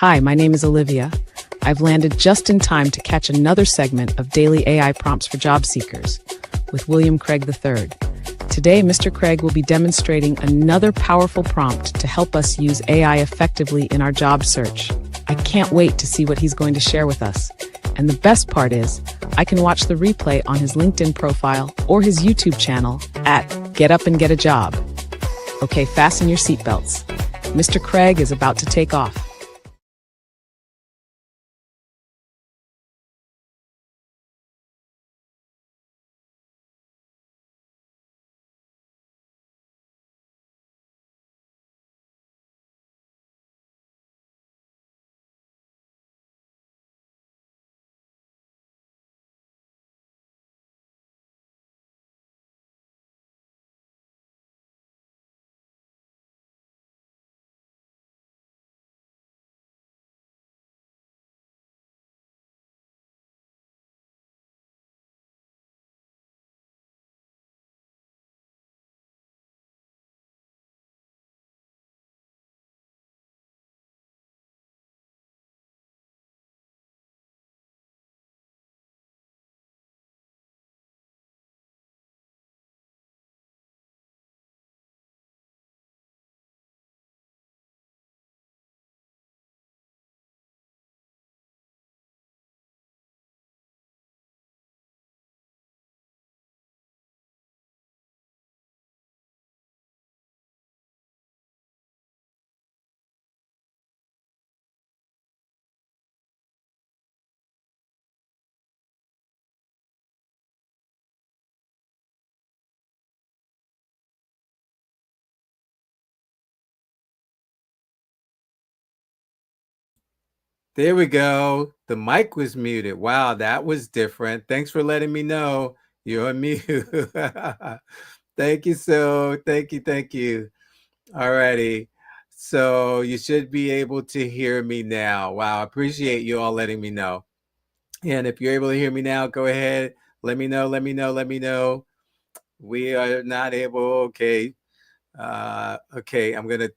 Hi, my name is Olivia. I've landed just in time to catch another segment of Daily AI Prompts for Job Seekers with William Craig III. Today, Mr. Craig will be demonstrating another powerful prompt to help us use AI effectively in our job search. I can't wait to see what he's going to share with us. And the best part is, I can watch the replay on his LinkedIn profile or his YouTube channel at Get Up and Get a Job. Okay, fasten your seatbelts. Mr. Craig is about to take off. There we go. The mic was muted. Wow, that was different. Thanks for letting me know you're on mute. Thank you, so thank you. All righty. So you should be able to hear me now. Wow, I appreciate you all letting me know. And if you're able to hear me now, go ahead. Let me know, let me know, let me know. We are not able. Okay. Okay, I'm gonna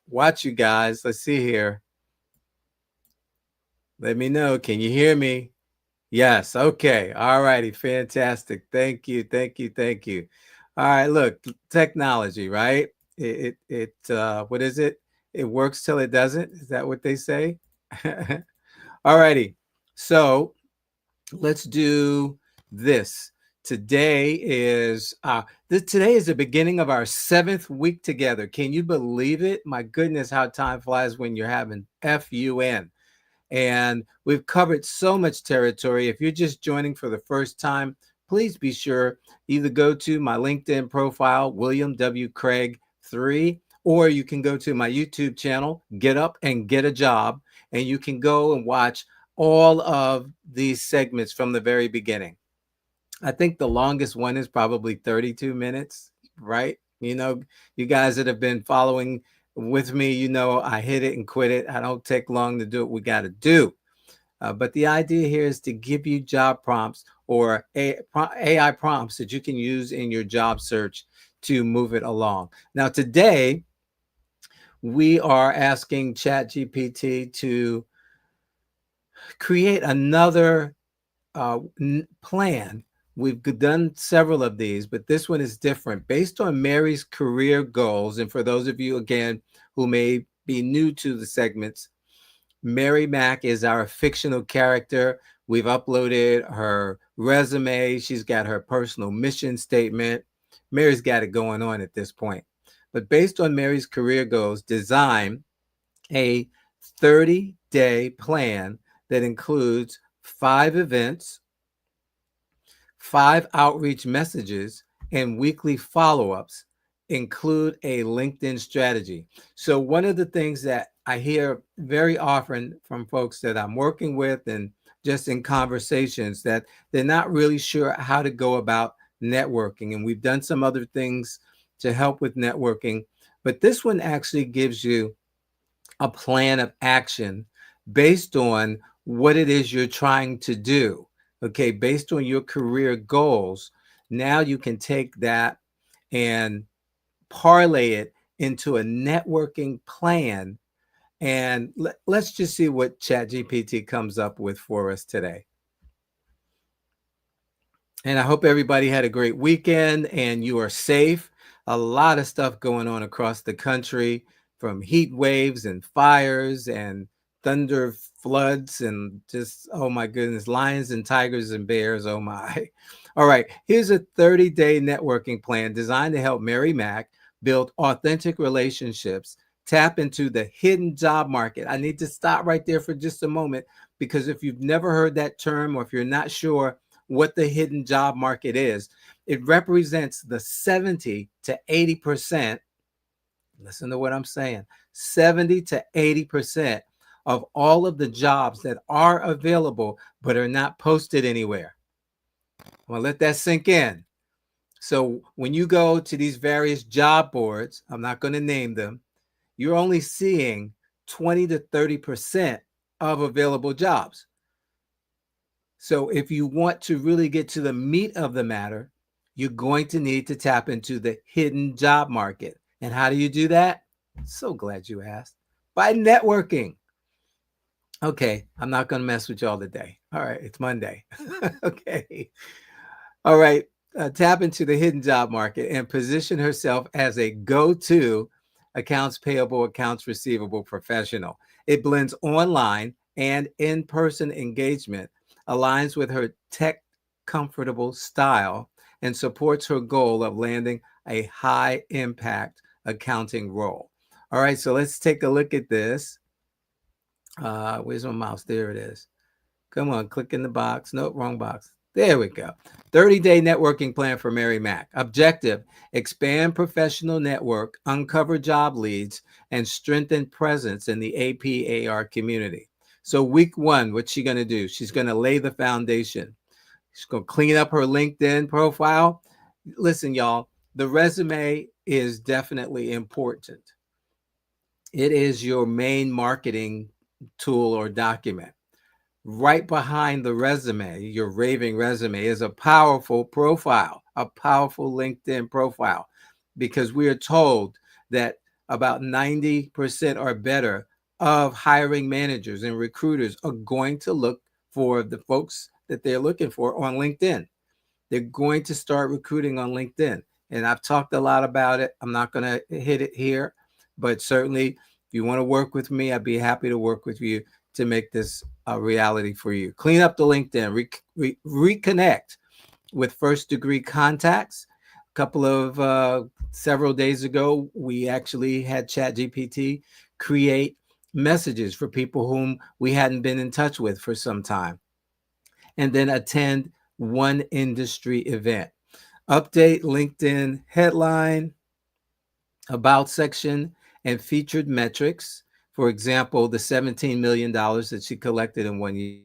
watch you guys. Let's see here. Let me know. Can you hear me? Yes. Okay. All righty. Fantastic. Thank you. Thank you. Thank you. All right. Look, technology, right? What is it? It works till it doesn't. Is that what they say? All righty. So let's do this. Today is the beginning of our 7th week together. Can you believe it? My goodness, how time flies when you're having fun. And we've covered so much territory. If you're just joining for the first time, please be sure either go to my LinkedIn profile, William W. Craig 3, or you can go to my YouTube channel, Get Up and Get a Job, and you can go and watch all of these segments from the very beginning. I think the longest one is probably 32 minutes, right? You guys that have been following with me, I hit it and quit it. I don't take long to do what we got to do. But the idea here is to give you job prompts or AI prompts that you can use in your job search to move it along. Now, today, we are asking ChatGPT to create another plan. We've done several of these, but this one is different based on Mary's career goals. And for those of you, again, who may be new to the segments, Mary Mack is our fictional character. We've uploaded her resume. She's got her personal mission statement. Mary's got it going on at this point. But based on Mary's career goals, design a 30-day plan that includes 5 events, 5 outreach messages, and weekly follow-ups. Include a LinkedIn strategy. So one of the things that I hear very often from folks that I'm working with and just in conversations, that they're not really sure how to go about networking. And we've done some other things to help with networking, but this one actually gives you a plan of action based on what it is you're trying to do. Okay, based on your career goals, now you can take that and parlay it into a networking plan And let's just see what ChatGPT comes up with for us today. And I hope everybody had a great weekend and you are safe. A lot of stuff going on across the country, from heat waves and fires and thunder floods and just, oh my goodness, lions and tigers and bears. Oh my. All right. Here's a 30-day networking plan designed to help Mary Mack build authentic relationships, tap into the hidden job market. I need to stop right there for just a moment, because if you've never heard that term, or if you're not sure what the hidden job market is, it represents the 70 to 80%. Listen to what I'm saying. 70 to 80% of all of the jobs that are available but are not posted anywhere. Well, let that sink in. So when you go to these various job boards, I'm not going to name them, you're only seeing 20 to 30% of available jobs. So if you want to really get to the meat of the matter, you're going to need to tap into the hidden job market. And how do you do that? So glad you asked. By networking. Okay, I'm not going to mess with y'all today. All right, it's Monday. Okay. All right, tap into the hidden job market and position herself as a go-to accounts payable, accounts receivable professional. It blends online and in-person engagement, aligns with her tech comfortable style, and supports her goal of landing a high impact accounting role. All right, so let's take a look at this. Where's my mouse? There it is. Come on, click in the box. Nope, wrong box. There we go. 30-day networking plan for Mary Mack. Objective: expand professional network, uncover job leads, and strengthen presence in the APAR community. So week one, what's she going to do? She's going to lay the foundation. She's going to clean up her LinkedIn profile. Listen, y'all, the resume is definitely important. It is your main marketing tool or document. Right behind the resume, your raving resume, is a powerful profile, a powerful LinkedIn profile, because we are told that about 90% or better of hiring managers and recruiters are going to look for the folks that they're looking for on LinkedIn. They're going to start recruiting on LinkedIn. And I've talked a lot about it. I'm not going to hit it here, but certainly if you want to work with me, I'd be happy to work with you to make this a reality for you. Clean up the LinkedIn, reconnect with first degree contacts. A couple of several days ago, we actually had ChatGPT create messages for people whom we hadn't been in touch with for some time. And then attend one industry event. Update LinkedIn headline, about section, and featured metrics. For example, the $17 million that she collected in 1 year.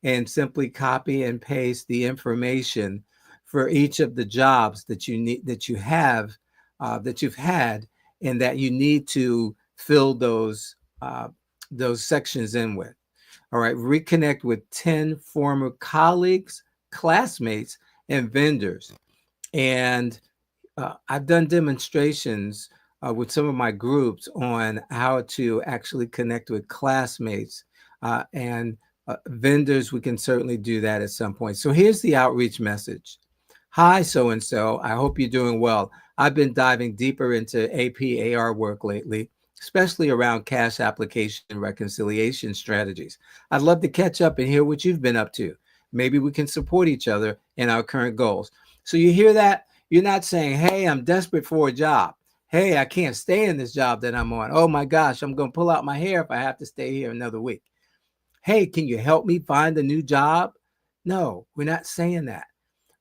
And simply copy and paste the information for each of the jobs that you need, that you have, that you've had, and that you need to fill those sections in with. All right, reconnect with 10 former colleagues, classmates, and vendors. And I've done demonstrations with some of my groups on how to actually connect with classmates and vendors. We can certainly do that at some point. So here's the outreach message. Hi, so-and-so. I hope you're doing well. I've been diving deeper into APAR work lately, especially around cash application and reconciliation strategies. I'd love to catch up and hear what you've been up to. Maybe we can support each other in our current goals. So you hear that? You're not saying, hey, I'm desperate for a job. Hey, I can't stay in this job that I'm on. Oh my gosh, I'm going to pull out my hair if I have to stay here another week. Hey, can you help me find a new job? No, we're not saying that.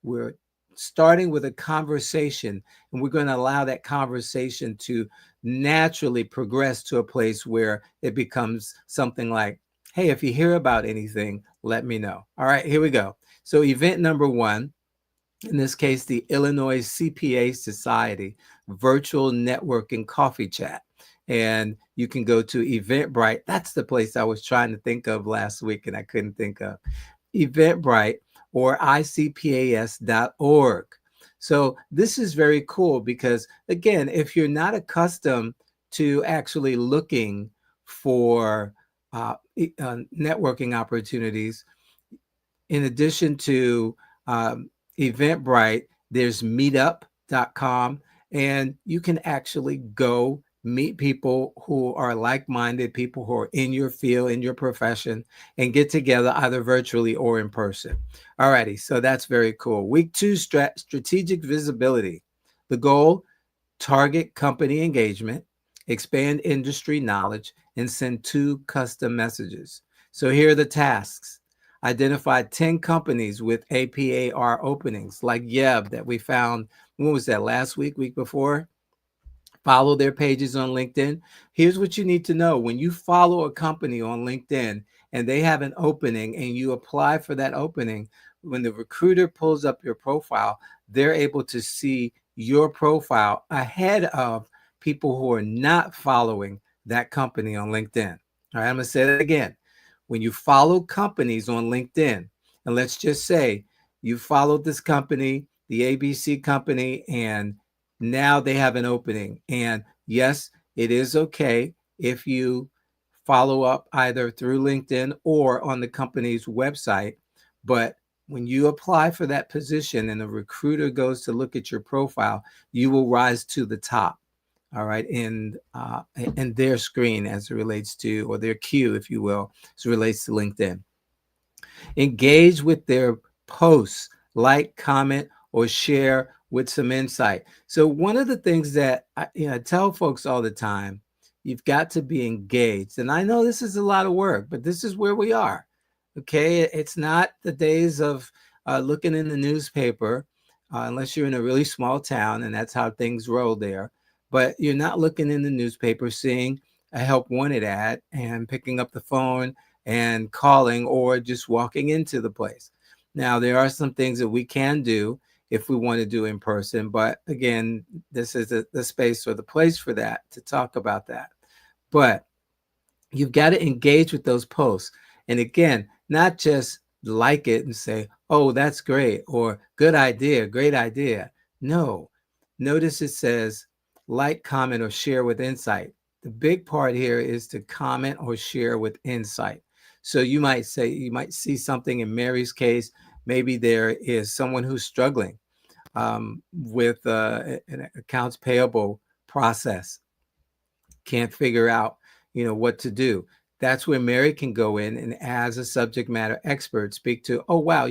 We're starting with a conversation, and we're going to allow that conversation to naturally progress to a place where it becomes something like, hey, if you hear about anything, let me know. All right, here we go. So event number one, in this case, the Illinois CPA Society virtual networking coffee chat. And you can go to Eventbrite. That's the place I was trying to think of last week and I couldn't think of. Eventbrite or icpas.org. So this is very cool because, again, if you're not accustomed to actually looking for networking opportunities, in addition to Eventbrite, there's meetup.com, and you can actually go meet people who are like-minded, people who are in your field, in your profession, and get together either virtually or in person. Alrighty, so that's very cool. Week 2, strategic visibility. The goal, target company engagement, expand industry knowledge, and send 2 custom messages. So here are the tasks. Identify 10 companies with APAR openings, like Yeb that we found, when was that, last week, week before? Follow their pages on LinkedIn. Here's what you need to know. When you follow a company on LinkedIn and they have an opening and you apply for that opening, when the recruiter pulls up your profile, they're able to see your profile ahead of people who are not following that company on LinkedIn. All right, I'm going to say that again. When you follow companies on LinkedIn, and let's just say you followed this company, the ABC company, and now they have an opening. And yes, it is okay if you follow up either through LinkedIn or on the company's website. But when you apply for that position and the recruiter goes to look at your profile, you will rise to the top. All right, in their screen as it relates to, or their queue, if you will, as it relates to LinkedIn. Engage with their posts, like, comment, or share with some insight. So one of the things that I tell folks all the time, you've got to be engaged. And I know this is a lot of work, but this is where we are. Okay, it's not the days of looking in the newspaper, unless you're in a really small town, and that's how things roll there. But you're not looking in the newspaper, seeing a help wanted ad and picking up the phone and calling, or just walking into the place. Now, there are some things that we can do if we want to do in person, but again, this is the space or the place for that, to talk about that. But you've got to engage with those posts. And again, not just like it and say, oh, that's great, or good idea, great idea. No, notice it says like, comment, or share with insight. The big part here is to comment or share with insight. So you might say, you might see something in Mary's case. Maybe there is someone who's struggling with an accounts payable process, can't figure out, what to do. That's where Mary can go in and, as a subject matter expert, speak to, oh, wow,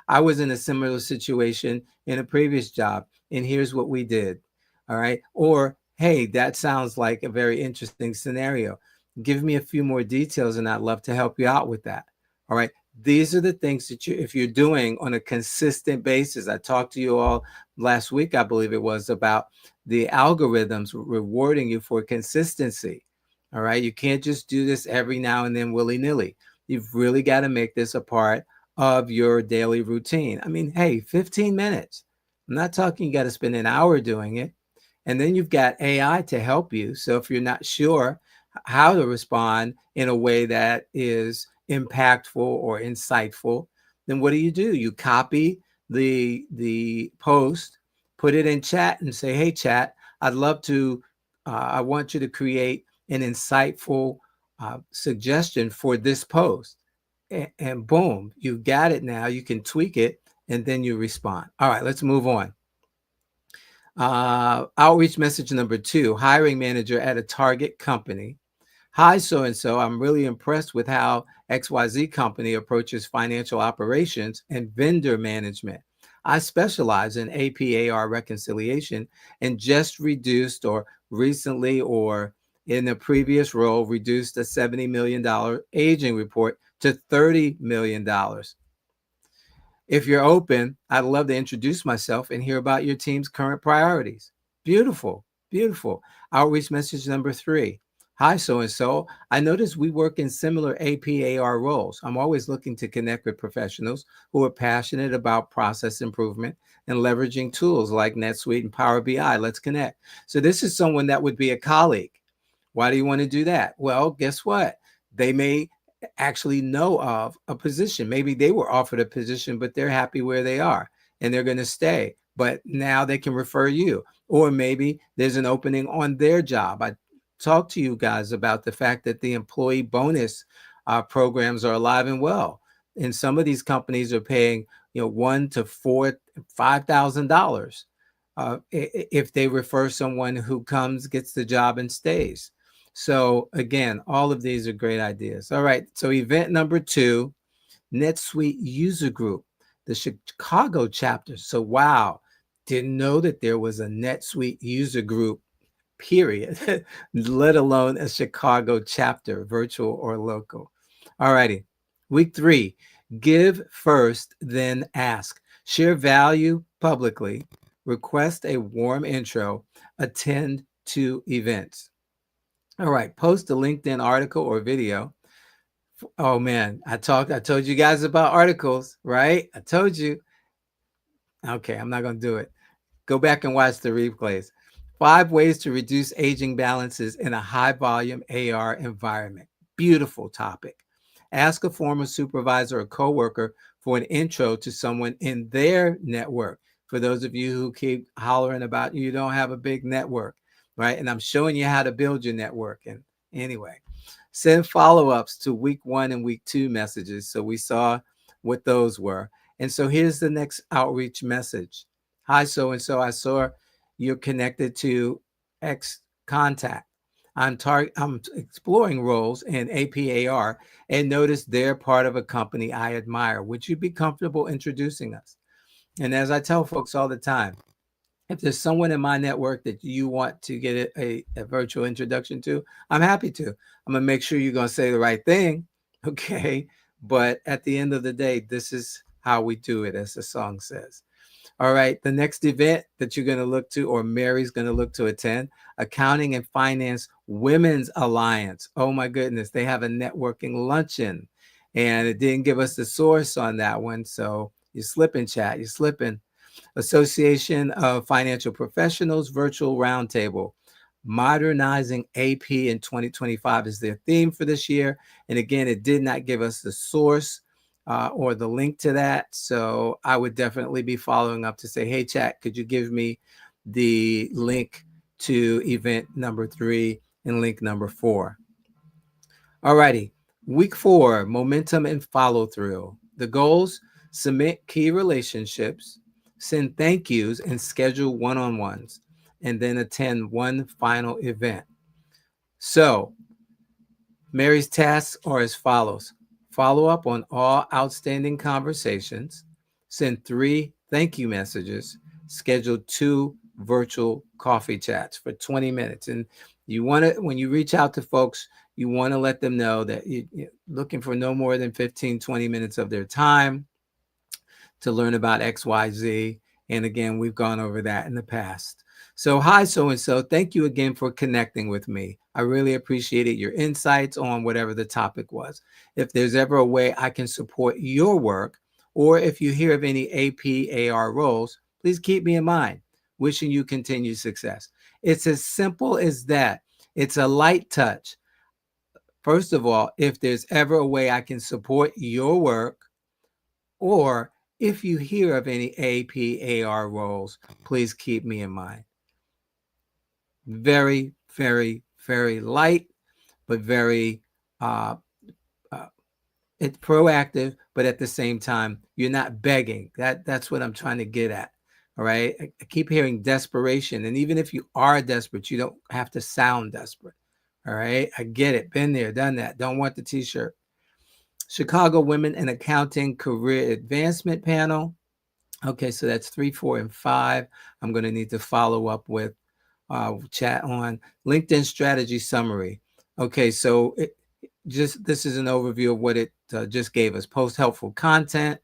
I was in a similar situation in a previous job, and here's what we did. All right. Or, hey, that sounds like a very interesting scenario. Give me a few more details, and I'd love to help you out with that. All right. These are the things that if you're doing on a consistent basis. I talked to you all last week, I believe it was, about the algorithms rewarding you for consistency. All right. You can't just do this every now and then willy-nilly. You've really got to make this a part of your daily routine. I mean, hey, 15 minutes. I'm not talking you got to spend an hour doing it. And then you've got AI to help you. So if you're not sure how to respond in a way that is impactful or insightful, then what do? You copy the post, put it in chat, and say, hey, chat, I'd love to, I want you to create an insightful suggestion for this post. And boom, you've got it now. You can tweak it, and then you respond. All right, let's move on. Outreach message number 2, hiring manager at a target company. Hi, so-and-so. I'm really impressed with how XYZ company approaches financial operations and vendor management. I specialize in APAR reconciliation and just reduced, or recently, or in a previous role, reduced a $70 million aging report to $30 million. If you're open, I'd love to introduce myself and hear about your team's current priorities. Beautiful, beautiful. Outreach message number 3. Hi, so-and-so. I notice we work in similar APAR roles. I'm always looking to connect with professionals who are passionate about process improvement and leveraging tools like NetSuite and Power BI. Let's connect. So this is someone that would be a colleague, Why do you want to do that? Well, guess what? They may actually know of a position. Maybe they were offered a position, but they're happy where they are and they're going to stay. But now they can refer you. Or maybe there's an opening on their job. I talked to you guys about the fact that the employee bonus programs are alive and well. And some of these companies are paying, $1 to $5,000 if they refer someone who comes, gets the job, and stays. So again, all of these are great ideas. All right. So event number 2, NetSuite user group, the Chicago chapter. So wow, didn't know that there was a NetSuite user group, period, let alone a Chicago chapter, virtual or local. All righty. Week 3, give first, then ask. Share value publicly, request a warm intro, attend 2 events. All right, post a LinkedIn article or video. Oh man, I told you guys about articles, right? I told you. Okay, I'm not going to do it. Go back and watch the replays. 5 ways to reduce aging balances in a high volume AR environment. Beautiful topic. Ask a former supervisor or coworker for an intro to someone in their network. For those of you who keep hollering about you don't have a big network, right? And I'm showing you how to build your network. And anyway, send follow-ups to week 1 and week 2 messages. So we saw what those were. And so here's the next outreach message. Hi, so-and-so, I saw you're connected to X contact. I'm exploring roles in APAR and notice they're part of a company I admire. Would you be comfortable introducing us? And as I tell folks all the time, if there's someone in my network that you want to get a virtual introduction to, I'm happy to. I'm going to make sure you're going to say the right thing. Okay. But at the end of the day, this is how we do it, as the song says. All right. The next event that you're going to look to, or Mary's going to look to attend, Accounting and Finance Women's Alliance. Oh my goodness. They have a networking luncheon and it didn't give us the source on that one. So you're slipping, chat. You're slipping. Association of Financial Professionals Virtual Roundtable. Modernizing AP in 2025 is their theme for this year. And again, it did not give us the source or the link to that. So I would definitely be following up to say, hey, chat, could you give me the link to event number 3 and link number 4? All righty. Week 4, momentum and follow through. The goals: cement key relationships, send thank yous, and schedule one-on-ones, and then attend one final event. So Mary's tasks are as follows: follow up on all outstanding conversations, send 3 thank you messages, schedule 2 virtual coffee chats for 20 minutes. And you want to, when you reach out to folks, you want to let them know that you're looking for no more than 15, 20 minutes of their time to learn about XYZ. And again, we've gone over that in the past. So hi, so-and-so. Thank you again for connecting with me. I really appreciated your insights on whatever the topic was. If there's ever a way I can support your work, or if you hear of any APAR roles, please keep me in mind. Wishing you continued success. It's as simple as that. It's a light touch. First of all, if there's ever a way I can support your work, or if you hear of any APAR roles, please keep me in mind. Very, very, very light, but very it's proactive, but at the same time, you're not begging. That's what I'm trying to get at. All right. I keep hearing desperation. And even if you are desperate, you don't have to sound desperate. All right. I get it. Been there, done that. Don't want the t-shirt. Chicago Women in Accounting Career Advancement Panel. Okay, so that's 3, 4, and 5. I'm going to need to follow up with chat on LinkedIn strategy summary. Okay, so this is an overview of what it just gave us. Post helpful content,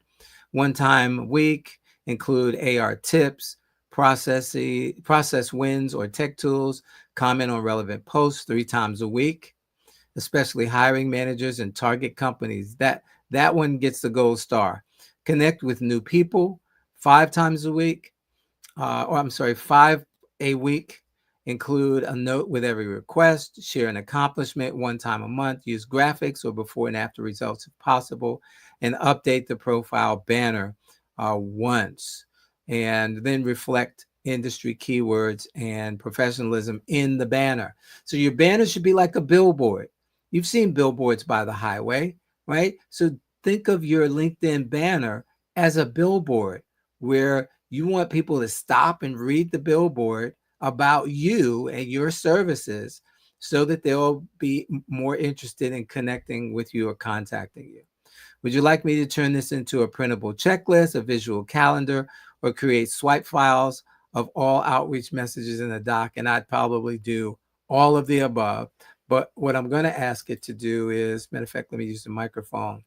1 time a week, include AR tips, process wins or tech tools, comment on relevant posts 3 times a week, especially hiring managers and target companies. That one gets the gold star. Connect with new people 5 times a week, 5 a week, Include a note with every request, share an accomplishment one time a month, use graphics or before and after results if possible, and update the profile banner once. And then reflect industry keywords and professionalism in the banner. So your banner should be like a billboard. You've seen billboards by the highway, right? So think of your LinkedIn banner as a billboard where you want people to stop and read the billboard about you and your services so that they'll be more interested in connecting with you or contacting you. Would you like me to turn this into a printable checklist, a visual calendar, or create swipe files of all outreach messages in a doc? And I'd probably do all of the above. But what I'm going to ask it to do is, matter of fact, let me use the microphone.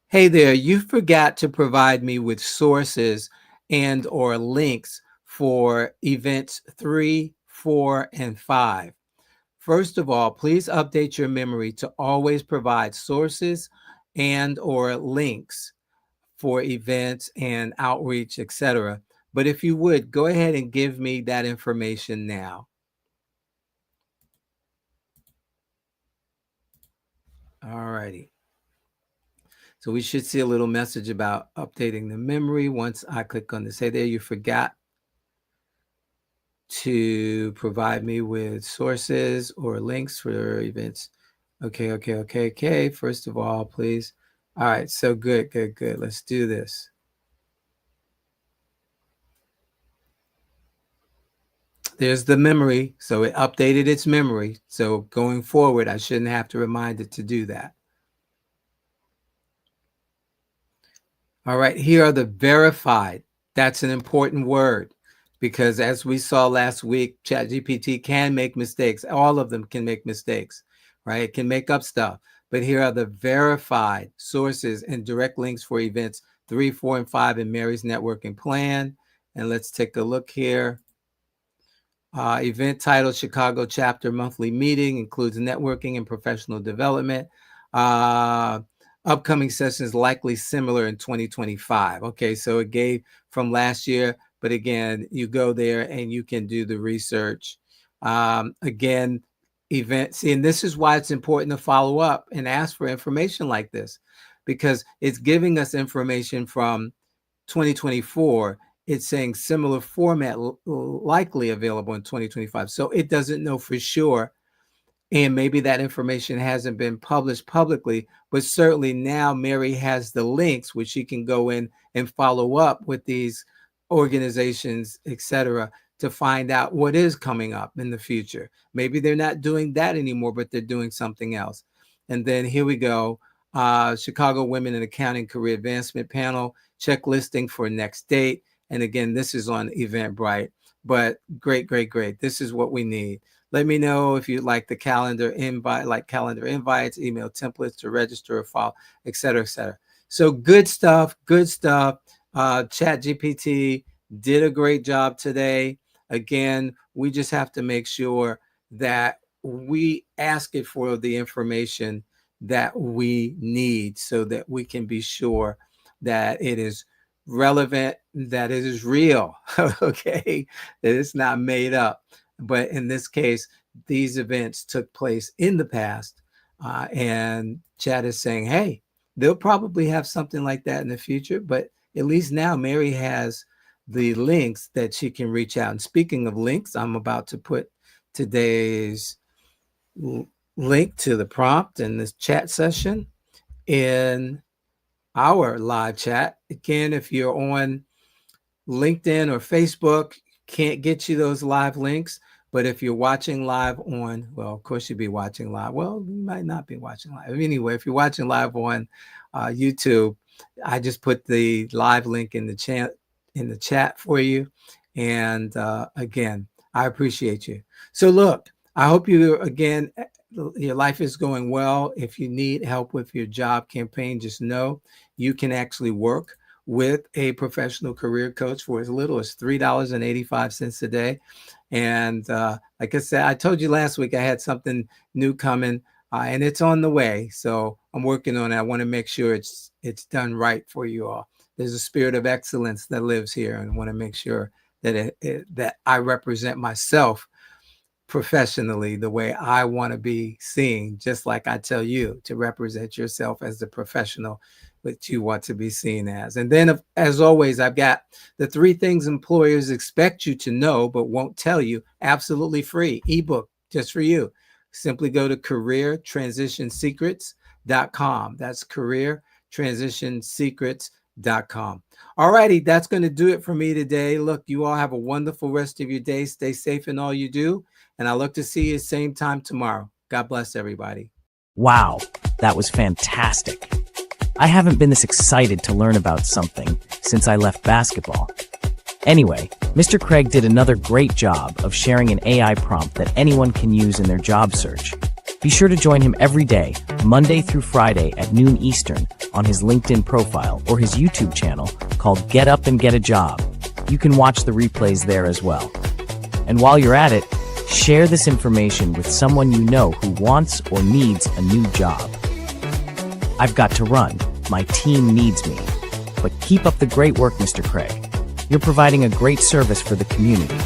Hey there, you forgot to provide me with sources and or links for events 3, 4, and 5. First of all, please update your memory to always provide sources and or links for events and outreach, etc. But if you would, go ahead and give me that information now. All righty. So we should see a little message about updating the memory. Once I click on this, hey there, you forgot to provide me with sources or links for events. Okay. First of all, please. All right, so good. Let's do this. There's the memory. So it updated its memory. So going forward, I shouldn't have to remind it to do that. All right, here are the verified. That's an important word because as we saw last week, ChatGPT can make mistakes. All of them can make mistakes, right? It can make up stuff. But here are the verified sources and direct links for events 3, 4, and 5 in Mary's networking plan. And let's take a look here. Event title, Chicago chapter monthly meeting, includes networking and professional development. Upcoming sessions likely similar in 2025. Okay, so it gave from last year, but again, you go there and you can do the research. Again, events, and this is why it's important to follow up and ask for information like this, because it's giving us information from 2024. It's saying similar format likely available in 2025. So it doesn't know for sure. And maybe that information hasn't been published publicly, but certainly now Mary has the links which she can go in and follow up with these organizations, etc., to find out what is coming up in the future. Maybe they're not doing that anymore, but they're doing something else. And then here we go. Chicago Women in Accounting Career Advancement Panel, check listing for next date. And again, this is on Eventbrite, but great. This is what we need. Let me know if you'd like the calendar invite, like calendar invites, email templates to register a file, etc. So good stuff. ChatGPT did a great job today. Again, we just have to make sure that we ask it for the information that we need so that we can be sure that it is relevant, that it is real, okay, that it's not made up. But in this case, these events took place in the past, and Chad is saying, hey, they'll probably have something like that in the future, but at least now Mary has the links that she can reach out. And speaking of links, I'm about to put today's link to the prompt in this chat session in our live chat. Again, if you're on LinkedIn or Facebook, can't get you those live links. But if you're watching live on, well, of course you'd be watching live. Well, you might not be watching live. Anyway, if you're watching live on YouTube, I just put the live link in the chat for you. And again, I appreciate you. So look, I hope your life is going well. If you need help with your job campaign, just know you can actually work with a professional career coach for as little as $3.85 a day. And like I said, I told you last week I had something new coming, and it's on the way. So I'm working on it. I want to make sure it's done right for you all. There's a spirit of excellence that lives here, and I want to make sure that I represent myself professionally the way I want to be seen, just like I tell you to represent yourself as the professional that you want to be seen as. And then, as always, I've got the 3 things employers expect you to know but won't tell you, absolutely free ebook just for you. Simply go to careertransitionsecrets.com. That's careertransitionsecrets.com. All righty, that's going to do it for me today. Look, you all have a wonderful rest of your day. Stay safe in all you do. And I look to see you same time tomorrow. God bless everybody. Wow, that was fantastic. I haven't been this excited to learn about something since I left basketball. Anyway, Mr. Craig did another great job of sharing an AI prompt that anyone can use in their job search. Be sure to join him every day, Monday through Friday at noon Eastern, on his LinkedIn profile or his YouTube channel called Get Up and Get a Job. You can watch the replays there as well. And while you're at it, share this information with someone you know who wants or needs a new job. I've got to run. My team needs me. But keep up the great work, Mr. Craig. You're providing a great service for the community.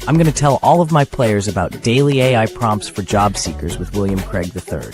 I'm going to tell all of my players about daily AI prompts for job seekers with William Craig III.